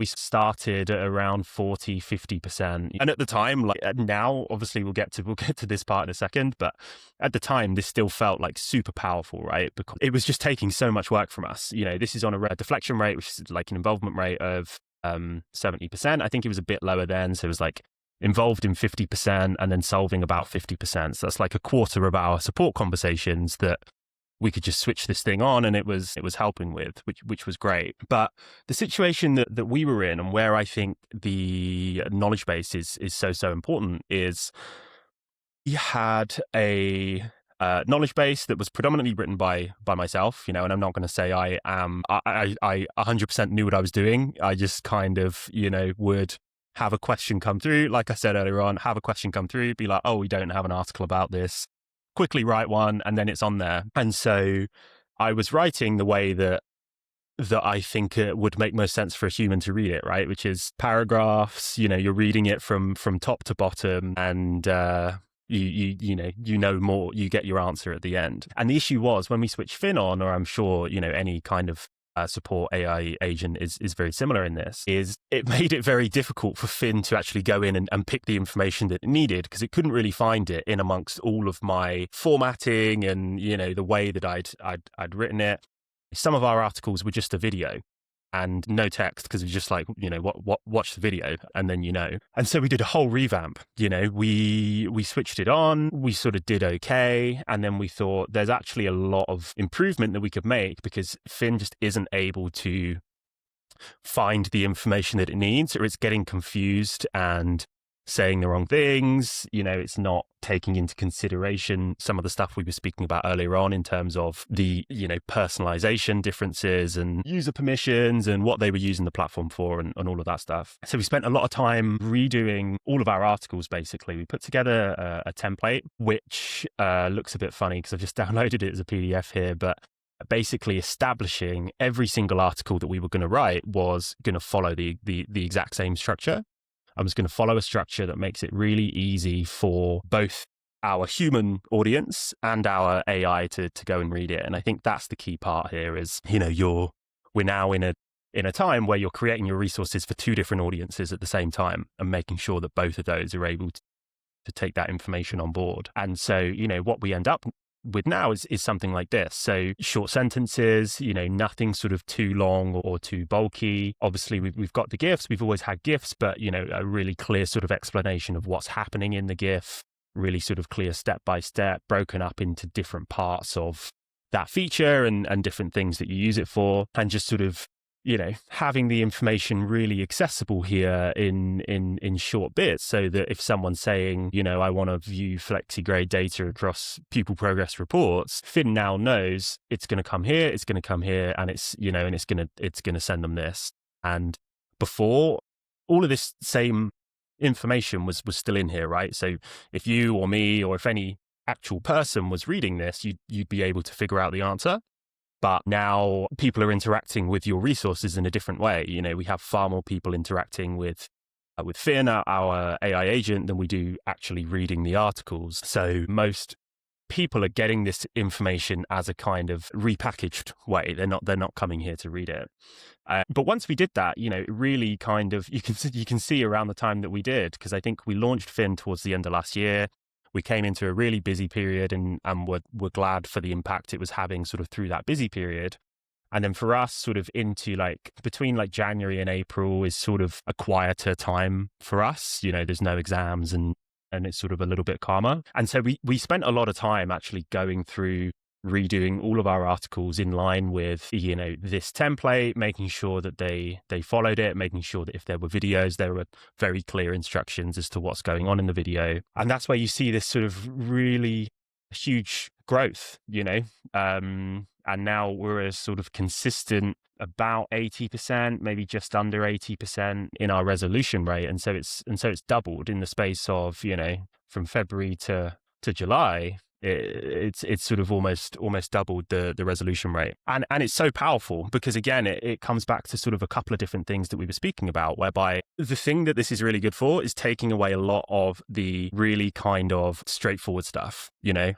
We started at around 40, 50%. And at the time, like now, obviously we'll get to this part in a second, but at the time, this still felt like super powerful, right? Because it was just taking so much work from us. This is on a deflection rate, which is like an involvement rate of 70%. I think it was a bit lower then. So it was like involved in 50% and then solving about 50%. So that's like a quarter of our support conversations that we could just switch this thing on, and it was helping with, which was great. But the situation that we were in, and where I think the knowledge base is so important, is we had a knowledge base that was predominantly written by myself, and I'm not going to say I 100% knew what I was doing. I just kind of, would have a question come through, like I said earlier on, have a question come through, be like, oh, we don't have an article about this. Quickly write one, and then it's on there. And so I was writing the way that I think it would make most sense for a human to read it, right? Which is paragraphs. You're reading it from top to bottom, and you know more. You get your answer at the end. And the issue was when we switched Fin on, or I'm sure any kind of support AI agent is very similar in this, is it made it very difficult for Fin to actually go in and pick the information that it needed, because it couldn't really find it in amongst all of my formatting and the way that I'd written it. Some of our articles were just a video and no text, because it was just like, watch the video and then And so we did a whole revamp. We switched it on, we sort of did okay, and then we thought there's actually a lot of improvement that we could make, because Fin just isn't able to find the information that it needs, or it's getting confused and saying the wrong things. It's not taking into consideration some of the stuff we were speaking about earlier on in terms of the, personalization differences and user permissions and what they were using the platform for and all of that stuff. So we spent a lot of time redoing all of our articles, basically. We put together a template, which looks a bit funny because I've just downloaded it as a PDF here, but basically establishing every single article that we were going to write was going to follow the exact same structure. I was going to follow a structure that makes it really easy for both our human audience and our AI to go and read it. And I think that's the key part here is, we're now in a time where you're creating your resources for two different audiences at the same time and making sure that both of those are able to take that information on board. And so, what we end up with now is something like this. So short sentences, nothing sort of too long or too bulky. Obviously, we've got the GIFs. We've always had GIFs, but, a really clear sort of explanation of what's happening in the GIF, really sort of clear step by step, broken up into different parts of that feature and different things that you use it for, and just sort of, having the information really accessible here in short bits, so that if someone's saying, I want to view FlexiGrade data across Pupil Progress reports, Fin now knows it's going to come here, and it's, and it's going to send them this. And before, all of this same information was still in here, right? So if you or me, or if any actual person was reading this, you'd be able to figure out the answer. But now people are interacting with your resources in a different way. We have far more people interacting with Fin, our AI agent, than we do actually reading the articles. So most people are getting this information as a kind of repackaged way. They're not coming here to read it. But once we did that, it really kind of, you can see around the time that we did, because I think we launched Fin towards the end of last year. We came into a really busy period and we're glad for the impact it was having sort of through that busy period. And then for us, sort of into between January and April is sort of a quieter time for us. There's no exams and it's sort of a little bit calmer. And so we spent a lot of time actually going through redoing all of our articles in line with, this template, making sure that they followed it, making sure that if there were videos, there were very clear instructions as to what's going on in the video. And that's where you see this sort of really huge growth, and now we're a sort of consistent about 80%, maybe just under 80% in our resolution rate. And so it's doubled in the space of, from February to July. It's sort of almost doubled the resolution rate. And it's so powerful because, again, it comes back to sort of a couple of different things that we were speaking about, whereby the thing that this is really good for is taking away a lot of the really kind of straightforward stuff.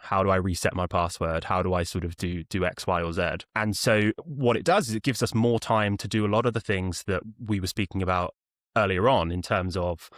How do I reset my password? How do I sort of do X, Y, or Z? And so what it does is it gives us more time to do a lot of the things that we were speaking about earlier on, in terms of,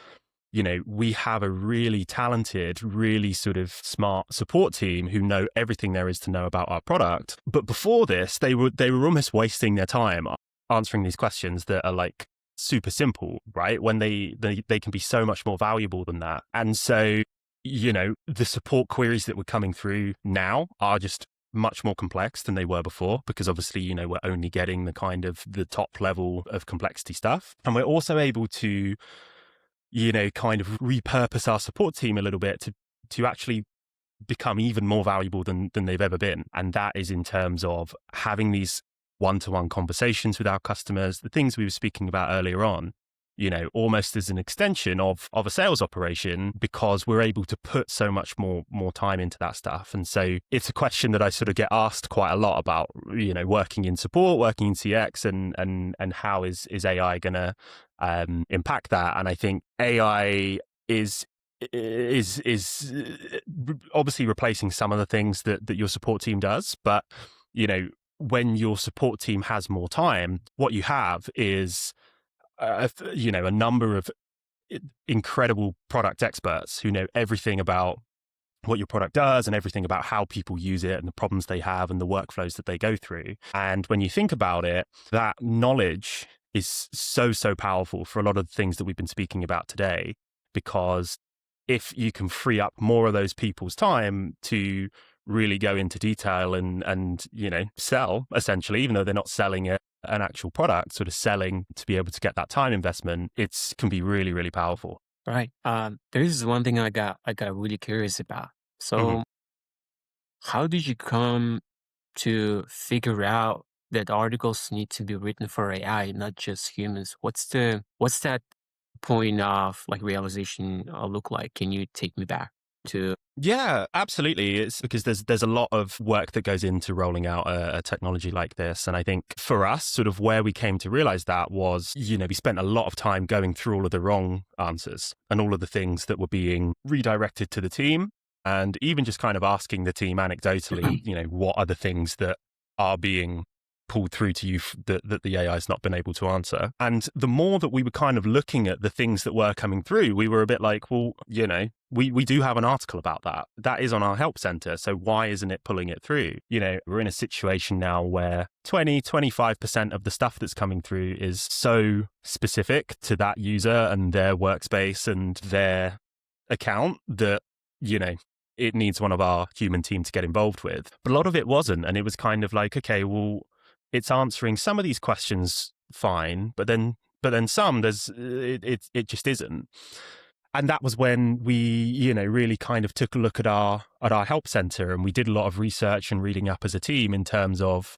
we have a really talented, really sort of smart support team who know everything there is to know about our product. But before this, they were almost wasting their time answering these questions that are like super simple, right? When they can be so much more valuable than that. And so, the support queries that were coming through now are just much more complex than they were before, because obviously, we're only getting the kind of the top level of complexity stuff. And we're also able to, kind of repurpose our support team a little bit to actually become even more valuable than they've ever been. And that is in terms of having these one-to-one conversations with our customers, the things we were speaking about earlier on, almost as an extension of a sales operation, because we're able to put so much more time into that stuff. And so it's a question that I sort of get asked quite a lot about, working in support, working in CX, and how is AI going to impact that. And I think AI is obviously replacing some of the things that your support team does, but when your support team has more time, what you have is a number of incredible product experts who know everything about what your product does and everything about how people use it and the problems they have and the workflows that they go through. And when you think about it, that knowledge is so powerful for a lot of the things that we've been speaking about today, because if you can free up more of those people's time to really go into detail and sell, essentially, even though they're not selling an actual product, sort of selling to be able to get that time investment, it can be really, really powerful. Right. There is one thing I got really curious about. Mm-hmm. So how did you come to figure out that articles need to be written for AI, not just humans? What's that point of like realization look like? Can you take me back to? Yeah, absolutely. It's because there's a lot of work that goes into rolling out a technology like this. And I think for us, sort of where we came to realize that was, we spent a lot of time going through all of the wrong answers and all of the things that were being redirected to the team. And even just kind of asking the team anecdotally, what are the things that are being pulled through to you that the AI has not been able to answer. And the more that we were kind of looking at the things that were coming through, we were a bit like, well, we do have an article about that. That is on our help center. So why isn't it pulling it through? We're in a situation now where 25% of the stuff that's coming through is so specific to that user and their workspace and their account that, it needs one of our human team to get involved with. But a lot of it wasn't. And it was kind of like, okay, well, it's answering some of these questions fine, but then some it just isn't. And that was when we, really kind of took a look at our help center, and we did a lot of research and reading up as a team in terms of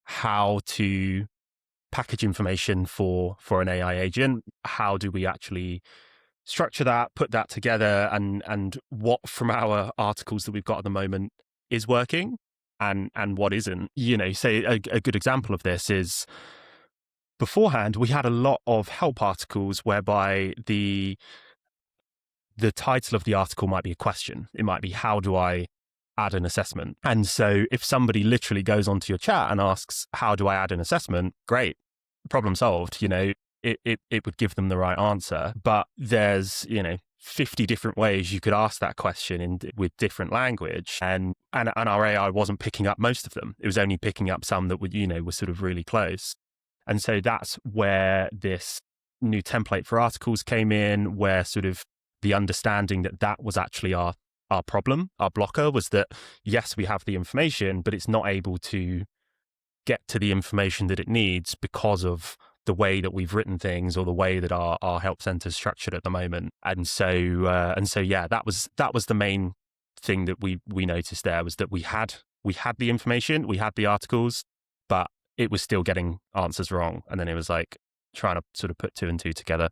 how to package information for an AI agent. How do we actually structure that, put that together, and what from our articles that we've got at the moment is working and what isn't. Say a good example of this is beforehand, we had a lot of help articles whereby the title of the article might be a question. It might be, how do I add an assessment? And so if somebody literally goes onto your chat and asks, how do I add an assessment? Great, problem solved. It would give them the right answer. But there's, 50 different ways you could ask that question with different language. And our AI wasn't picking up most of them. It was only picking up some that would, were sort of really close. And so that's where this new template for articles came in, where sort of the understanding that was actually our problem, our blocker, was that, yes, we have the information, but it's not able to get to the information that it needs because of the way that we've written things or the way that our help center is structured at the moment. And so yeah, that was the main thing that we noticed there, was that we had the information, we had the articles, but it was still getting answers wrong. And then it was like trying to sort of put two and two together.